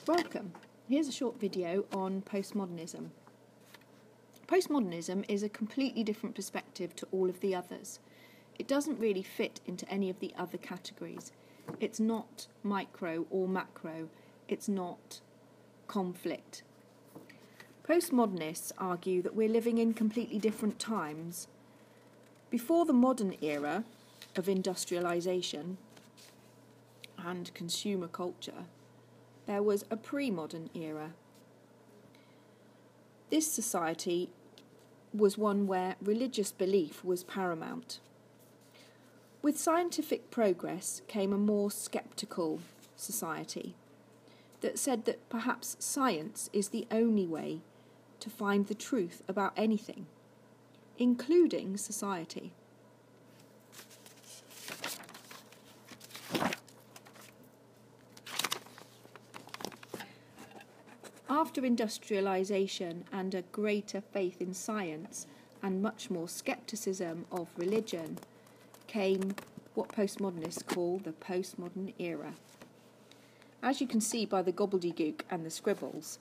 Welcome. Here's a short video on postmodernism. Postmodernism is a completely different perspective to all of the others. It doesn't really fit into any of the other categories. It's not micro or macro. It's not conflict. Postmodernists argue that we're living in completely different times. Before the modern era of industrialisation and consumer culture, there was a pre-modern era. This society was one where religious belief was paramount. With scientific progress came a more sceptical society that said that perhaps science is the only way to find the truth about anything, including society. After industrialisation and a greater faith in science and much more scepticism of religion came what postmodernists call the postmodern era. As you can see by the gobbledygook and the scribbles,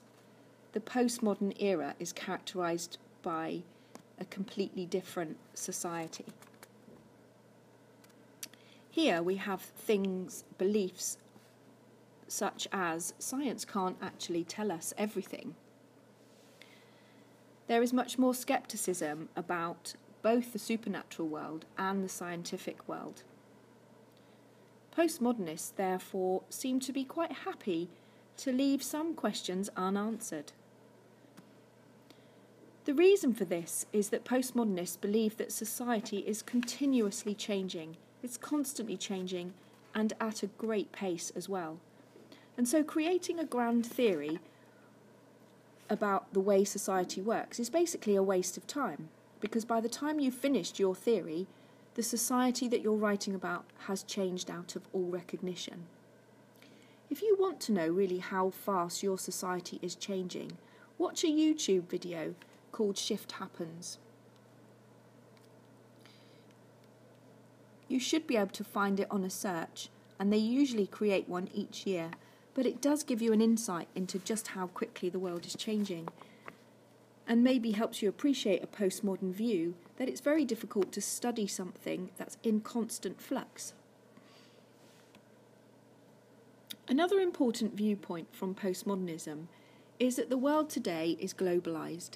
the postmodern era is characterised by a completely different society. Here we have things, beliefs, such as science can't actually tell us everything. There is much more scepticism about both the supernatural world and the scientific world. Postmodernists, therefore, seem to be quite happy to leave some questions unanswered. The reason for this is that postmodernists believe that society is continuously changing, it's constantly changing, and at a great pace as well. And so creating a grand theory about the way society works is basically a waste of time, because by the time you've finished your theory, the society that you're writing about has changed out of all recognition. If you want to know really how fast your society is changing, watch a YouTube video called Shift Happens. You should be able to find it on a search, and they usually create one each year. But it does give you an insight into just how quickly the world is changing, and maybe helps you appreciate a postmodern view that it's very difficult to study something that's in constant flux. Another important viewpoint from postmodernism is that the world today is globalised.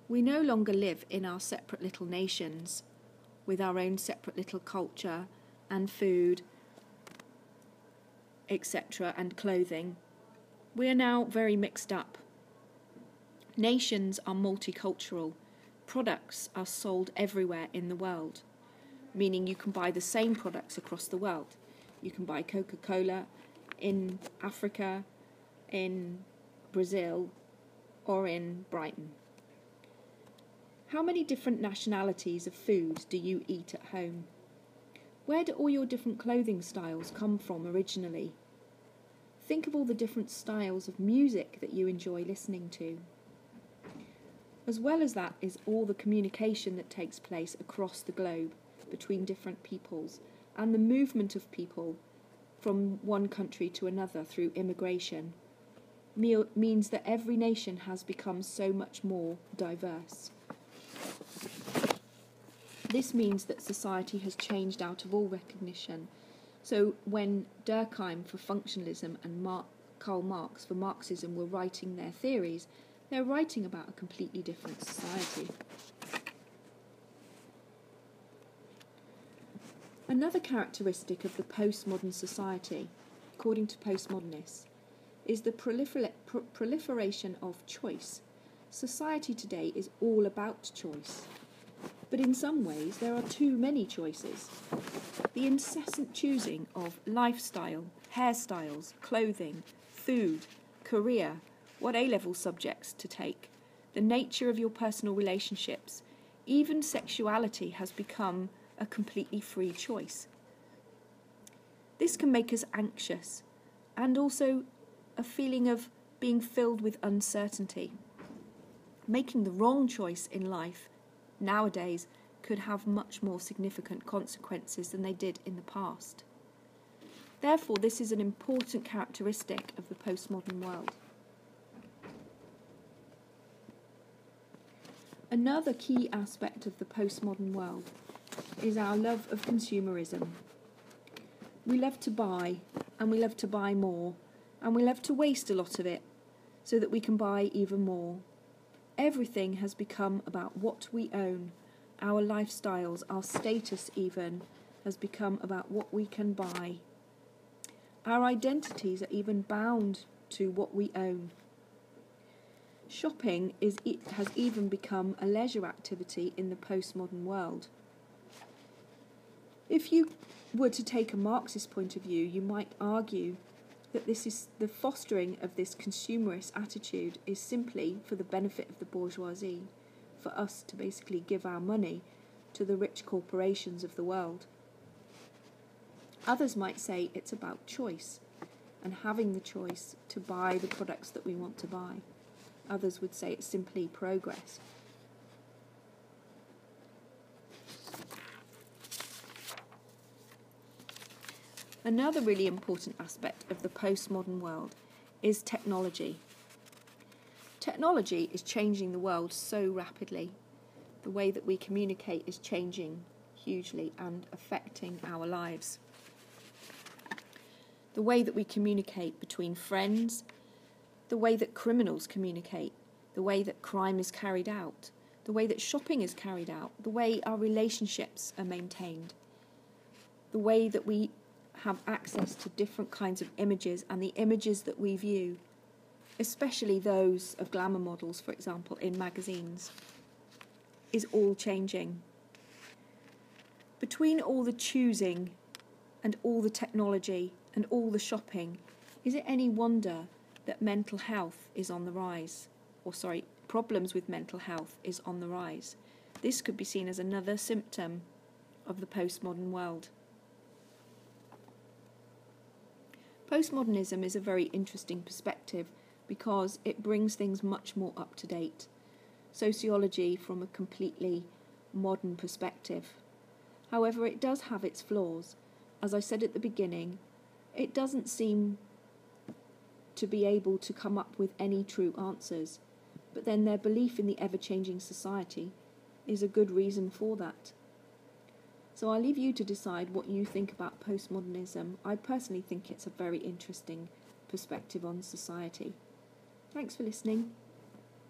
We no longer live in our separate little nations with our own separate little culture and food, etc., and clothing. We are now very mixed up. Nations are multicultural. Products are sold everywhere in the world, meaning you can buy the same products across the world. You can buy Coca-Cola in Africa, in Brazil, or in Brighton. How many different nationalities of food do you eat at home? Where do all your different clothing styles come from originally? Think of all the different styles of music that you enjoy listening to. As well as that is all the communication that takes place across the globe between different peoples, and the movement of people from one country to another through immigration means that every nation has become so much more diverse. This means that society has changed out of all recognition. So when Durkheim for functionalism and Karl Marx for Marxism were writing their theories, they're writing about a completely different society. Another characteristic of the postmodern society, according to postmodernists, is the proliferation of choice. Society today is all about choice. But in some ways, there are too many choices. The incessant choosing of lifestyle, hairstyles, clothing, food, career, what A-level subjects to take, the nature of your personal relationships, even sexuality has become a completely free choice. This can make us anxious, and also a feeling of being filled with uncertainty. Making the wrong choice in life nowadays could have much more significant consequences than they did in the past. Therefore, this is an important characteristic of the postmodern world. Another key aspect of the postmodern world is our love of consumerism. We love to buy, and we love to buy more, and we love to waste a lot of it so that we can buy even more. Everything has become about what we own. Our lifestyles, our status even, has become about what we can buy. Our identities are even bound to what we own. Shopping has even become a leisure activity in the postmodern world. If you were to take a Marxist point of view, you might argue that the fostering of this consumerist attitude is simply for the benefit of the bourgeoisie, for us to basically give our money to the rich corporations of the world. Others might say it's about choice and having the choice to buy the products that we want to buy. Others would say it's simply progress. Another really important aspect of the postmodern world is technology. Technology is changing the world so rapidly. The way that we communicate is changing hugely and affecting our lives. The way that we communicate between friends, the way that criminals communicate, the way that crime is carried out, the way that shopping is carried out, the way our relationships are maintained, the way that we have access to different kinds of images and the images that we view, especially those of glamour models, for example, in magazines, is all changing. Between all the choosing and all the technology and all the shopping, is it any wonder that mental health is on the rise? Problems with mental health is on the rise. This could be seen as another symptom of the postmodern world. Postmodernism is a very interesting perspective because it brings things much more up to date. Sociology from a completely modern perspective. However, it does have its flaws. As I said at the beginning, it doesn't seem to be able to come up with any true answers, but then their belief in the ever-changing society is a good reason for that. So I'll leave you to decide what you think about postmodernism. I personally think it's a very interesting perspective on society. Thanks for listening.